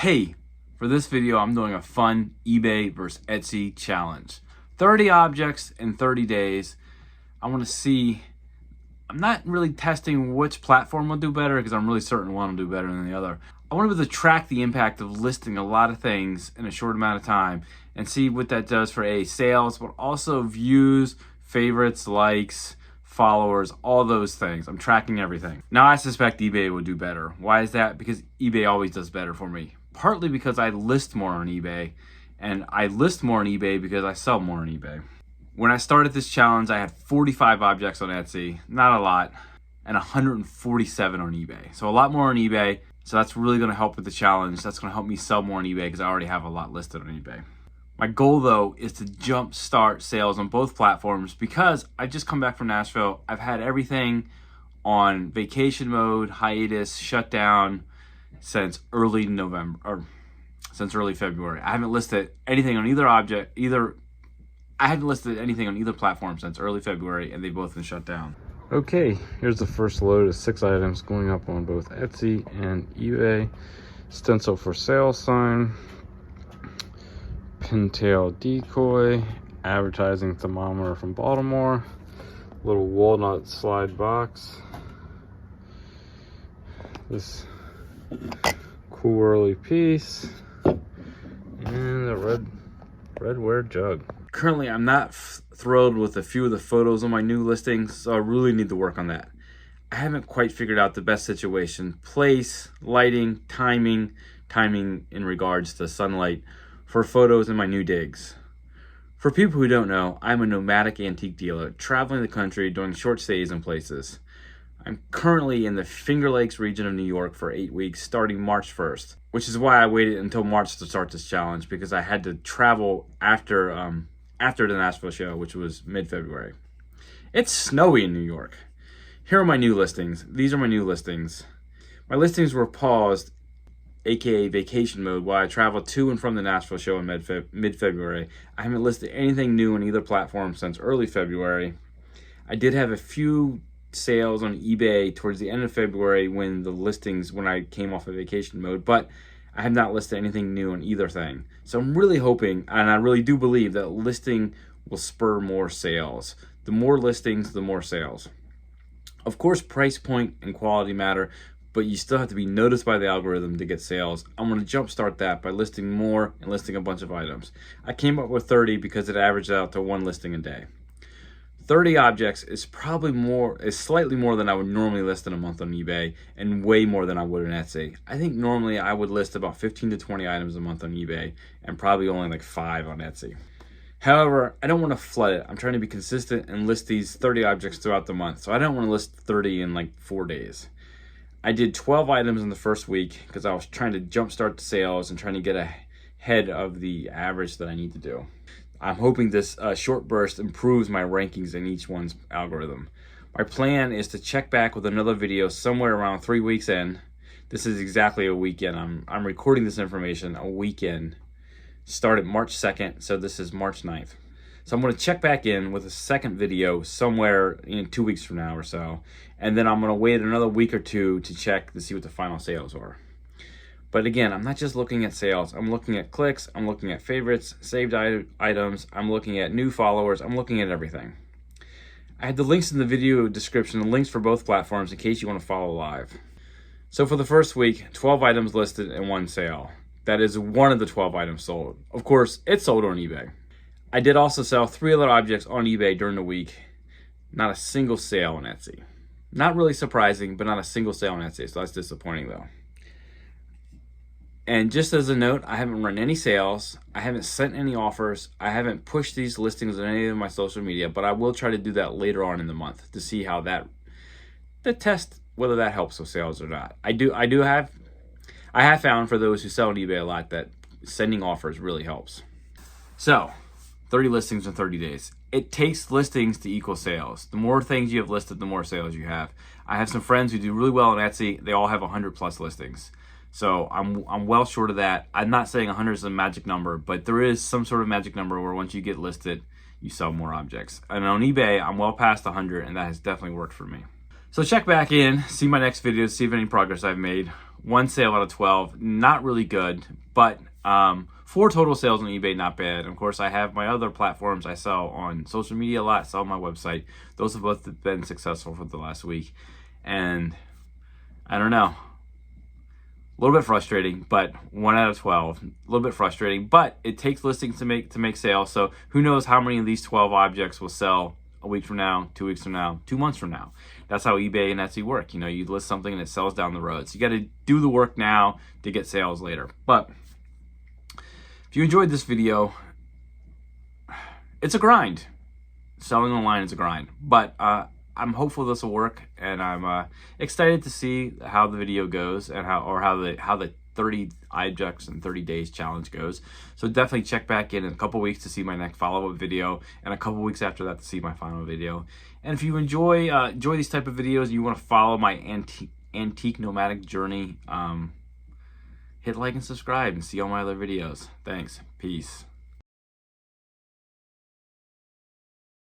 Hey, for this video, I'm doing a fun eBay versus Etsy challenge. 30 objects in 30 days. I want to see, I'm not really testing which platform will do better because I'm really certain one will do better than the other. I want to be able to track the impact of listing a lot of things in a short amount of time and see what that does for sales, but also views, favorites, likes, followers, all those things. I'm tracking everything. Now I suspect eBay will do better. Why is that? Because eBay always does better for me. Partly because I list more on eBay, and I list more on eBay because I sell more on eBay. When I started this challenge, I had 45 objects on Etsy, not a lot, and 147 on eBay. So a lot more on eBay. So that's really gonna help with the challenge. That's gonna help me sell more on eBay because I already have a lot listed on eBay. My goal though is to jumpstart sales on both platforms because I just come back from Nashville. I've had everything on vacation mode, hiatus, shutdown since early February. I haven't listed anything on I haven't listed anything on either platform since early February, and they've both been shut down. Okay, here's the first load of 6 items going up on both Etsy and eBay. Stencil for sale sign, pintail decoy, advertising thermometer from Baltimore, little walnut slide box, this cool early piece, and a redware jug. Currently, I'm not thrilled with a few of the photos on my new listings, so I really need to work on that. I haven't quite figured out the best situation, place, lighting, timing in regards to sunlight for photos in my new digs. For people who don't know, I'm a nomadic antique dealer, traveling the country doing short stays in places. I'm currently in the Finger Lakes region of New York for 8 weeks, starting March 1st, which is why I waited until March to start this challenge, because I had to travel after the Nashville show, which was mid-February. It's snowy in New York. Here are my new listings. These are my new listings. My listings were paused, aka vacation mode, while I traveled to and from the Nashville show in mid-February. I haven't listed anything new on either platform since early February. I did have a few sales on eBay towards the end of February when I came off of vacation mode, but I have not listed anything new on either thing. So I'm really hoping, and I really do believe, that listing will spur more sales. The more listings, the more sales. Of course, price point and quality matter, but you still have to be noticed by the algorithm to get sales. I'm going to jumpstart that by listing more and listing a bunch of items. I came up with 30 because it averaged out to 1 listing a day. 30 objects is slightly more than I would normally list in a month on eBay, and way more than I would on Etsy. I think normally I would list about 15 to 20 items a month on eBay, and probably only like 5 on Etsy. However, I don't want to flood it. I'm trying to be consistent and list these 30 objects throughout the month, so I don't want to list 30 in like 4 days. I did 12 items in the first week because I was trying to jumpstart the sales and trying to get ahead of the average that I need to do. I'm hoping this short burst improves my rankings in each one's algorithm. My plan is to check back with another video somewhere around 3 weeks in. This is exactly a weekend. I'm recording this information a weekend. Started March 2nd, so this is March 9th. So I'm going to check back in with a second video somewhere in 2 weeks from now or so. And then I'm going to wait another week or two to check to see what the final sales are. But again, I'm not just looking at sales. I'm looking at clicks, I'm looking at favorites, saved items, I'm looking at new followers, I'm looking at everything. I have the links in the video description, the links for both platforms in case you want to follow live. So for the first week, 12 items listed and 1 sale. That is one of the 12 items sold. Of course, it sold on eBay. I did also sell 3 other objects on eBay during the week. Not a single sale on Etsy. Not really surprising, but not a single sale on Etsy, so that's disappointing though. And just as a note, I haven't run any sales, I haven't sent any offers, I haven't pushed these listings on any of my social media, but I will try to do that later on in the month to see how test whether that helps with sales or not. I have found for those who sell on eBay a lot that sending offers really helps. So, 30 listings in 30 days. It takes listings to equal sales. The more things you have listed, the more sales you have. I have some friends who do really well on Etsy. They all have 100 plus listings. So I'm well short of that. I'm not saying 100 is a magic number, but there is some sort of magic number where once you get listed, you sell more objects. And on eBay, I'm well past 100, and that has definitely worked for me. So check back in, see my next video, see if any progress I've made. 1 sale out of 12, not really good, but 4 total sales on eBay, not bad. And of course, I have my other platforms. I sell on social media a lot, sell on my website. Those have both been successful for the last week. And I don't know, a little bit frustrating, but 1 out of 12, a little bit frustrating, but it takes listings to make sales. So who knows how many of these 12 objects will sell a week from now, 2 weeks from now, 2 months from now. That's how eBay and Etsy work. You know, you list something and it sells down the road. So you got to do the work now to get sales later. But if you enjoyed this video, it's a grind. Selling online is a grind, but I'm hopeful this will work, and I'm excited to see how the video goes and how the 30 objects in 30 days challenge goes. So definitely check back in a couple weeks to see my next follow-up video, and a couple weeks after that to see my final video. And if you enjoy these type of videos, you want to follow my antique nomadic journey, hit like and subscribe and see all my other videos. Thanks. Peace.